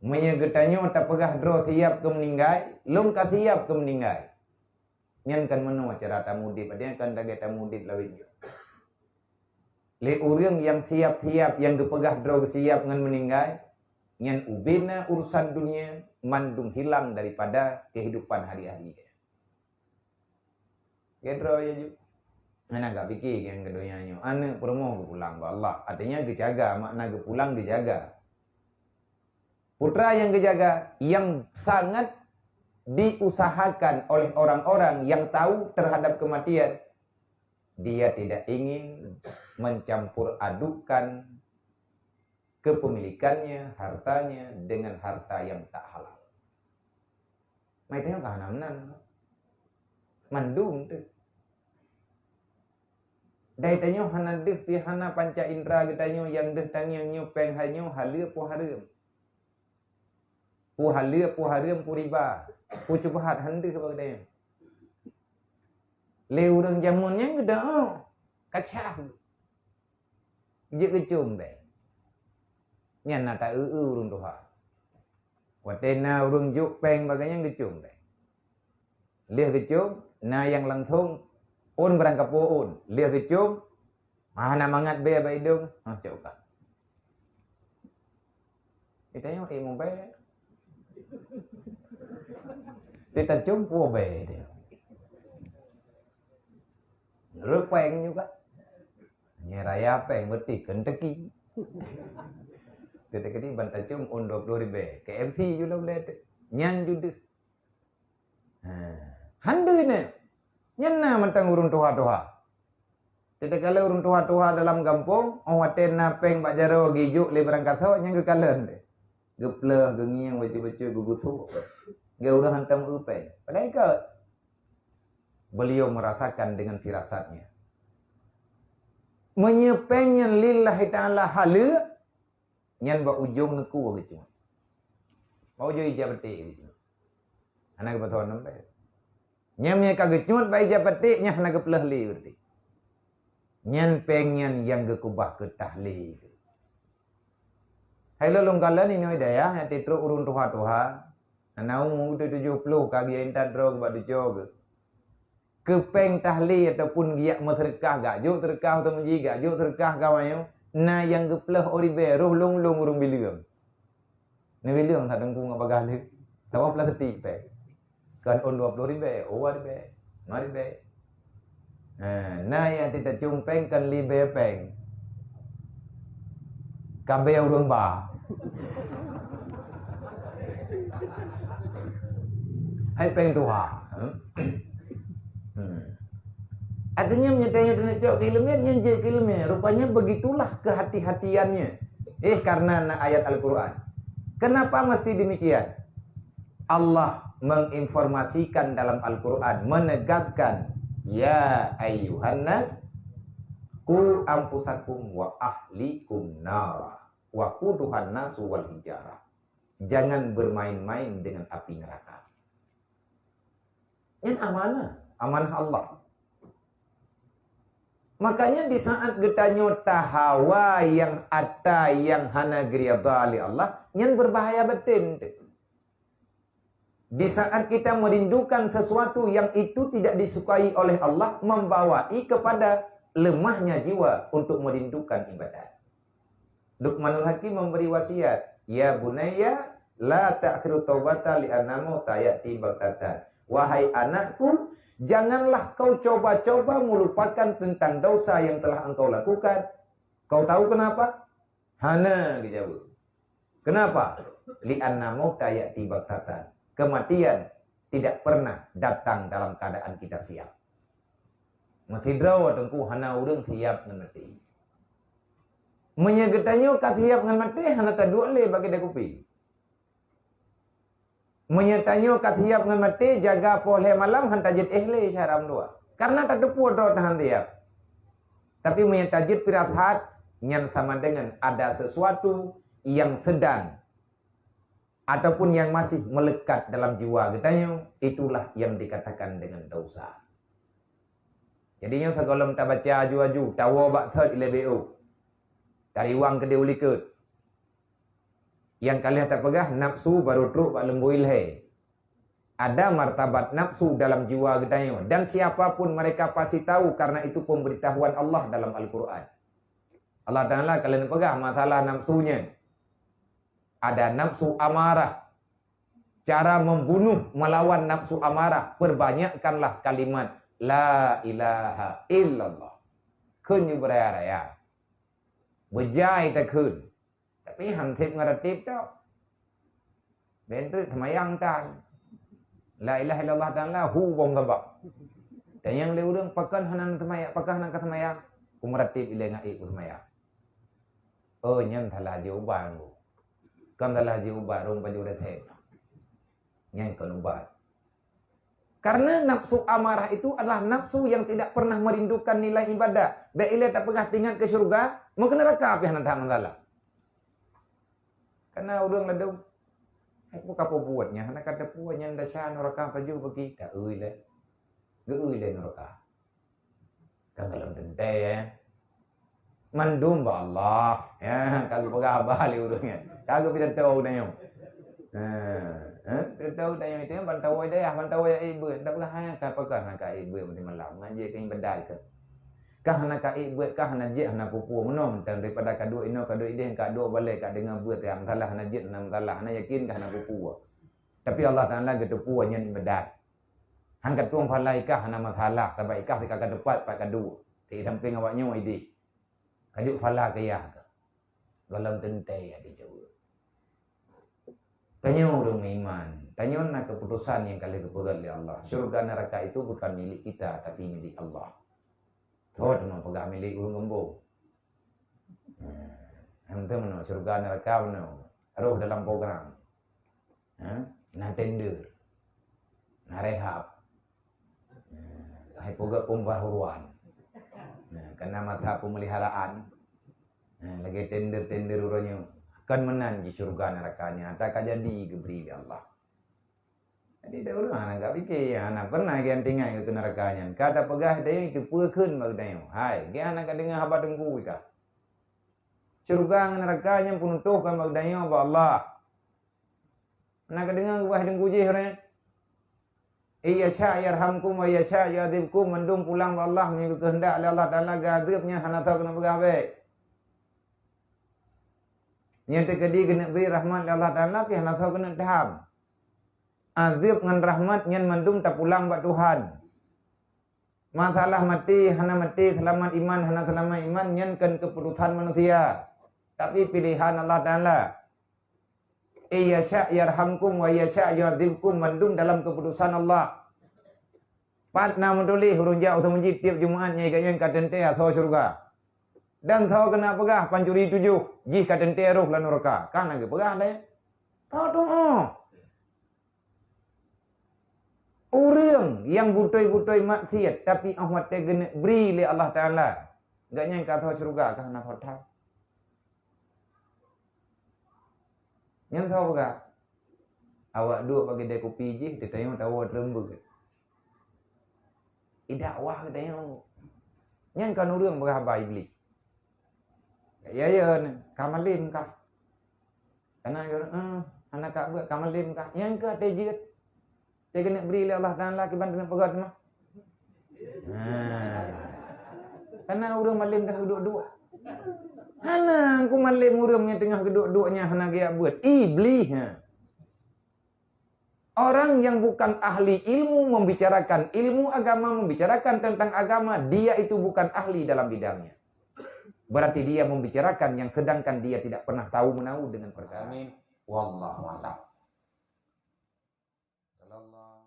Menyegetanyo tak pegah dro tiap ke meninggai, lom ka tiap ke meninggai. Nyan kan menu acara tamudip, ada yang kan dagai tamudip lawin jo. Le orang yang siap-siap yang dipegah dro siap ngan meninggai, nyan ubena urusan dunia mandung hilang daripada kehidupan hari-hari dia. Gedro ya ju. Anak gak fikir yang keduanya. Anak promo pulang ba Allah. Artinya dijaga, makna ke pulang dijaga. Putra yang dijaga, yang sangat diusahakan oleh orang-orang yang tahu terhadap kematian. Dia tidak ingin mencampur adukan kepemilikannya, hartanya dengan harta yang tak halal. Maitanya kahanam-nam. Mandung tu. Dai tanyo hana deh pi hana panca indra getanyo yang deh tanyo nyo peng hanyo halia pu harum. Pu halia pu harum pu riba. Pu cubahat hande ke bagdai. Le urang jamunnya geda kacah. Je kecum be. Nyan na ta urang doha. Watena urang juk peng baganya kecum be. Lihat kecum na yang langsung un berangkat puun, lihat kecum, mana mangat be ba hidung, coba. Kita mau be, kita jumpa be dia. Rupeng juga, nyeraya peng berarti kenteki. Ketika ini bantai cum un 20 ribu, KFC juga boleh, nyan juga. Handu ini. Nyana mentang urun tuha-tuha. Tidak kala urun tuha-tuha dalam kampung, awaten napeng Pak Jaro gijuk le berangkat tho nyang ke kalen de. Gepleh gengiang baca-baca gugutu. Ge udah hantam upeng. Padahal ke beliau merasakan dengan firasatnya. Menyepengnya lillahi ta'ala halu nyan ba ujung neku gitu. Mau jadi jabati gitu. Anak kebetulan nampak. Nyamnya kagak nyut bayi japati nyah nak kepelah li berarti. Nyan pengen yang gekubah ke tahli. Hai lolong kala ni noi daya hati tru urun tuha-tuha. Anau udah 70 kagi entar dro ke badu jog. Kepeng tahli ataupun giak materkah gak jo terkah atau menjiga jo terkah kawayo. Na yang gepelah oribe roh long urung bilium. Ni bilium tak dengkung apa galih. Tawa pelah setik pe. Kan on 20 ribu, awal ribu, mari ribu. Nah yang tidak cumpeng kan libe peng. Kabe urun ba. Hai peng tuha. Artinya menyatanya dan cok ilmunya nyenjek ilmunya. Rupanya begitulah kehati-hatiannya. Karena ayat Al-Quran. Kenapa mesti demikian? Allah menginformasikan dalam Al-Quran, menegaskan, ya ayyuhan nas, ku ampusakum wa ahlikum nara, wa kuduhan nasu wal hijarah. Jangan bermain-main dengan api neraka. Ini amanah Allah. Makanya di saat getanyo tahawa yang ata yang hana griyadali Allah, yang berbahaya betin. Di saat kita merindukan sesuatu yang itu tidak disukai oleh Allah, membawai kepada lemahnya jiwa untuk merindukan ibadat. Luqmanul Hakim memberi wasiat, ya bunayya la ta'khiru taubata li'annamu tayati baghtatan. Wahai anakku, janganlah kau coba-coba melupakan tentang dosa yang telah engkau lakukan. Kau tahu kenapa? Hana dijawab. Kenapa? Li'annamu tayati baghtatan. Kematian tidak pernah datang dalam keadaan kita siap. Mati draw tengku hana urang siap ngan mati. Menyegetanyo ka siap ngan mati hana kedua le bagi dakupi. Menyetanyo ka siap ngan mati jaga pole malam han tajid ihle syaram dua. Karena tak depu draw tahan siap. Tapi menyetajid pirathat nyan sama dengan ada sesuatu yang sedang ataupun yang masih melekat dalam jiwa kita, itulah yang dikatakan dengan dosa. Jadinya sekolah tak baca aju-aju, tawa bak third ile BO. Dari wang ke dia ulikut. Yang kalian tak pegah nafsu baru truk bak lembuil hai. Ada martabat nafsu dalam jiwa gedayo. Dan siapapun mereka pasti tahu karena itu pemberitahuan Allah dalam Al-Quran. Allah Ta'ala kalian pegah masalah nafsunya. Ada nafsu amarah. Cara membunuh melawan nafsu amarah. Perbanyakkanlah kalimat La ilaha illallah. Kunyu beraya. Berjaya tak kun. Tapi hantik ngaratip tau. Bentuk semayang tang. La ilaha illallah ta'ala hu bong gabak. Dan yang dia urang pakan hanan semayang, pakan hanan semayang. Ku meratip ila ngai ku semayang. Oh nyan thalah je ubang ku. Kan thalah je ubat rong baju dah thek. Nyan kan ubat. Karena nafsu amarah itu adalah nafsu yang tidak pernah merindukan nilai ibadah. Dan ila tak pernah tinggal ke syurga, mau ke neraka apa yang nak mengalah. Karena orang ladau, aku apa buatnya? Anak kata buatnya dah sah neraka baju bagi tak uile, neraka. Kan kalau tentai ya, mandum Allah ya, kagak pegah balik urangnya, kagak bisa tahu dah yang. Tahu dah yang itu bantau ya ibu, tak pegah hanya kapakah nak ibu mesti malam ngaji ke ibadah ke. Kah nak buat kah nak je nak pupu menom dan daripada kadua ino kadua ide kadua balik kak dengar buat yang salah nak je nak salah nak yakin kah nak pupu. Tapi Allah Taala gedepu nya ibadat. Hangkat tuang palai kah nak masalah tabai kah dekat depan pak kadua. Ti samping awaknya ide. Kajuk fala ke ya. Dalam tentai ada jauh. Tanya orang iman, tanya nak keputusan yang kali keputusan oleh Allah. Syurga neraka itu bukan milik kita tapi milik Allah. Thot mau pegang milik urang gembong. Ente mana surga neraka mana? Roh dalam program. Nah tender. Nah rehab. Hai poga pembaharuan. Nah kena mata pemeliharaan. Lagi tender urangnya akan menang di surga nerakanya. Tak jadi diberi Allah. Jadi dah orang nak fikir anak pernah gian tinggal ke nerakanya. Kata pegah dia itu purkeun bag dayo. Hai, gian nak dengar habat dengku ika. Surga nerakanya penutuhkan bag dayo ba Allah. Nak dengar wah dengku je orang. Iya sya yarhamkum wa yasha yadhibkum mendum pulang ba Allah mengikut kehendak Allah Taala gadabnya hana tahu kena pegah baik. Nyata kedi kena beri rahmat Allah Taala pi hana tahu kena daham. Azib dengan rahmat yang mendum tak pulang buat Tuhan. Masalah mati, hana mati, selamat iman, hana selamat iman, yang kan keputusan manusia. Tapi pilihan Allah Ta'ala. Iya sya' yarhamkum wa yasha' yu'adzibkum mendum dalam keputusan Allah. Patna mentulih hurun jauh semunjid tiap Jumaatnya ikan yang katente atau surga. Dan tahu kena pegah pancuri 7. Jih katente roh lan neraka. Kan lagi pegah deh. Tahu tu orang yang butoi-butoi maksiat tapi Ahmad tegene beri oleh Allah Taala. Enggak nyangka tahu surga kah nak tahu. Yang tahu enggak? Awak duk bagi dia kopi je, dia tanya tahu terembu ke. Dakwah ke tanya. Yang kan orang berhabar iblis. Ya kamalin kah? Karena anak kak buat kamalin kah? Yang ke tejit. Saya kena beri oleh Allah Ta'ala akibat dengan pegat mah. Karena orang malim tengah duduk-duduk. Hana aku malim orang yang tengah duduk-duduknya hana gaya buat. Iblis. Orang yang bukan ahli ilmu membicarakan ilmu agama, membicarakan tentang agama, dia itu bukan ahli dalam bidangnya. Berarti dia membicarakan yang sedangkan dia tidak pernah tahu menahu dengan perkara. Amin. Wallahu a'lam. Sallallahu